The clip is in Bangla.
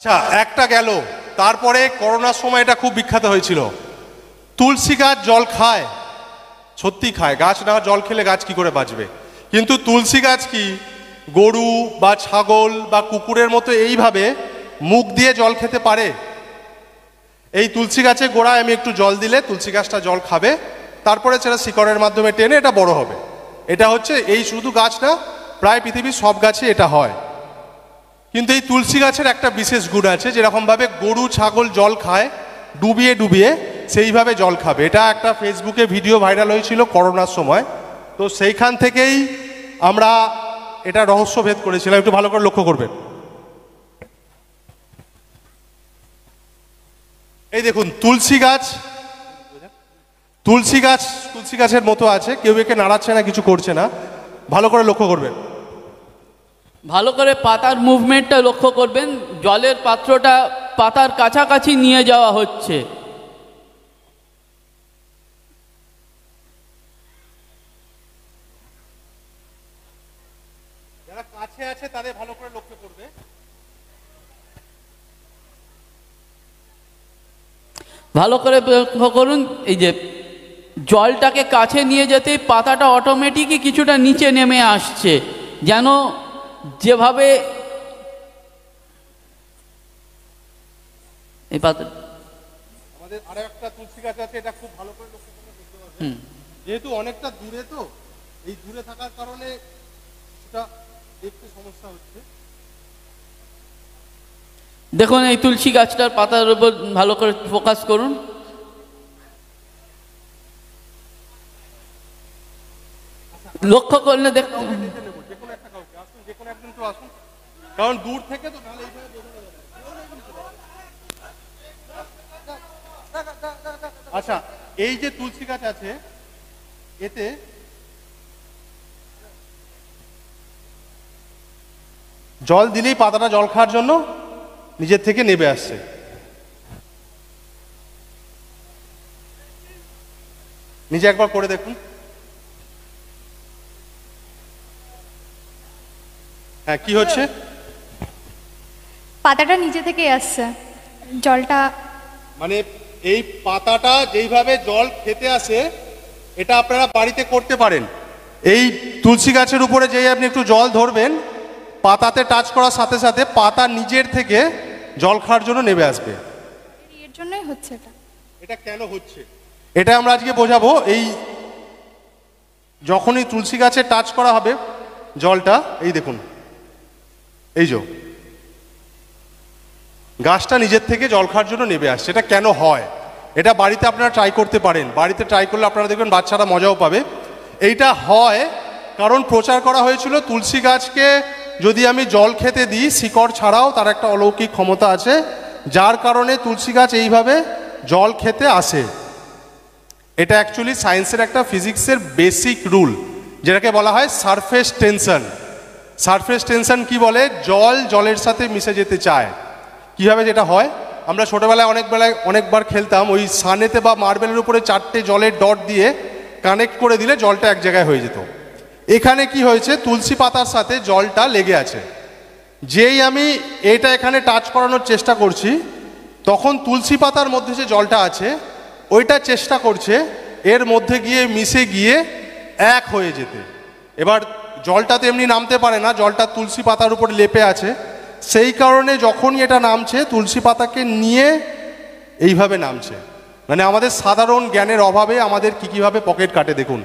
আচ্ছা, একটা গেল। তারপরে করোনার সময় এটা খুব বিখ্যাত হয়েছিল, তুলসী গাছ জল খায়। সত্যি খায়, গাছ না জল খেলে গাছ কি করে বাঁচবে? কিন্তু তুলসী গাছ কি গরু বা ছাগল বা কুকুরের মতো এইভাবে মুখ দিয়ে জল খেতে পারে? এই তুলসী গাছে গোড়ায় আমি একটু জল দিলে তুলসী গাছটা জল খাবে, তারপরে সেটা শিকড়ের মাধ্যমে টেনে এটা বড় হবে। এটা হচ্ছে এই শুধু গাছ না, প্রায় পৃথিবীর সব গাছে এটা হয়। কিন্তু এই তুলসী গাছের একটা বিশেষ গুণ আছে, যেরকমভাবে গরু ছাগল জল খায় ডুবিয়ে ডুবিয়ে, সেইভাবে জল খাবে। এটা একটা ফেসবুকে ভিডিও ভাইরাল হয়েছিল করোনার সময়, তো সেইখান থেকেই আমরা এটা রহস্যভেদ করেছিলাম। একটু ভালো করে লক্ষ্য করবেন। এই দেখুন তুলসী গাছ, তুলসী গাছের মতো আছে, কেউ একে নাড়াচ্ছে না, কিছু করছে না। ভালো করে লক্ষ্য করবেন, ভালো করে পাতার মুভমেন্টটা লক্ষ্য করবেন। জলের পাত্রটা পাতার কাছাকাছি নিয়ে যাওয়া হচ্ছে। যারা কাছে আছে তাদের ভালো করে লক্ষ্য করবে। ভালো করে লক্ষ্য করুন, এই যে জলটাকে কাছে নিয়ে যেতেই পাতাটা অটোমেটিকই কিছুটা নিচে নেমে আসছে, যেন যেভাবে এই পাতা। আমাদের আরো একটা তুলসী গাছ আছে, এটা খুব ভালো করে লক্ষ্য করলে বুঝতে পারবেন। যেহেতু অনেকটা দূরে, তো এই দূরে থাকার কারণে এটা দেখতে সমস্যা হচ্ছে। দেখুন এই তুলসী গাছটার পাতার উপর ভালো করে ফোকাস করুন। লক্ষ্য করলে দেখুন, কারণ দূর থেকে তো ভালো এইভাবে বোঝা যাবে। আচ্ছা, এই যে তুলসী গাছ আছে, এতে জল দিলেই পাতাটা জল খাওয়ার জন্য নিজের থেকে নেবে আসছে। নিজে একবার করে দেখুন। হ্যাঁ, কি হচ্ছে? পাতাটা নিচে থেকে আসছে, জলটা মানে এই পাতাটা যেইভাবে জল খেতে আসে, এটা আপনারা বাড়িতে করতে পারেন। এই তুলসী গাছের উপরে যেই আপনি একটু জল ধরবেন, পাতাতে টাচ করার সাথে সাথে পাতা নিজের থেকে জল খাওয়ার জন্য নেমে আসবে। এর জন্যই হচ্ছে এটা। এটা কেন হচ্ছে এটা আমরা আজকে বোঝাবো। এই যখনই তুলসী গাছে টাচ করা হবে জলটা, এই দেখুন, এই যে গাছটা নিজের থেকে জল খাওয়ার জন্য নেমে আসছে। এটা কেন হয়, এটা বাড়িতে আপনারা ট্রাই করতে পারেন। বাড়িতে ট্রাই করলে আপনারা দেখবেন বাচ্চারা মজাও পাবে। এইটা হয় কারণ প্রচার করা হয়েছিল তুলসী গাছকে যদি আমি জল খেতে দিই, শিকড় ছাড়াও তার একটা অলৌকিক ক্ষমতা আছে, যার কারণে তুলসী গাছ এইভাবে জল খেতে আসে। এটা অ্যাকচুয়ালি সায়েন্সের একটা ফিজিক্সের বেসিক রুল, যেটাকে বলা হয় সারফেস টেনশন। সারফেস টেনশন কি বলে? জল জলের সাথে মিশে যেতে চায়। কিভাবে যেটা হয়, আমরা ছোটবেলায় অনেকবার খেলতাম, ওই সানেতে বা মার্বেলের উপরে 4টে জলের ডট দিয়ে কানেক্ট করে দিলে জলটা এক জায়গায় হয়ে যেত। এখানে কি হয়েছে, তুলসী পাতার সাথে জলটা লেগে আছে। যেই আমি এটা এখানে টাচ করানোর চেষ্টা করছি, তখন তুলসী পাতার মধ্যে যে জলটা আছে ওইটা চেষ্টা করছে এর মধ্যে গিয়ে মিশে গিয়ে এক হয়ে যেতে। এবার জলটা তো এমনি নামতে পারে না, জলটা তুলসী পাতার উপরে লেপে আছে, সেই কারণে যখনই এটা নামছে তুলসী পাতাকে নিয়ে এইভাবে নামছে। মানে আমাদের সাধারণ জ্ঞানের অভাবে আমাদের কীভাবে পকেট কাটে দেখুন।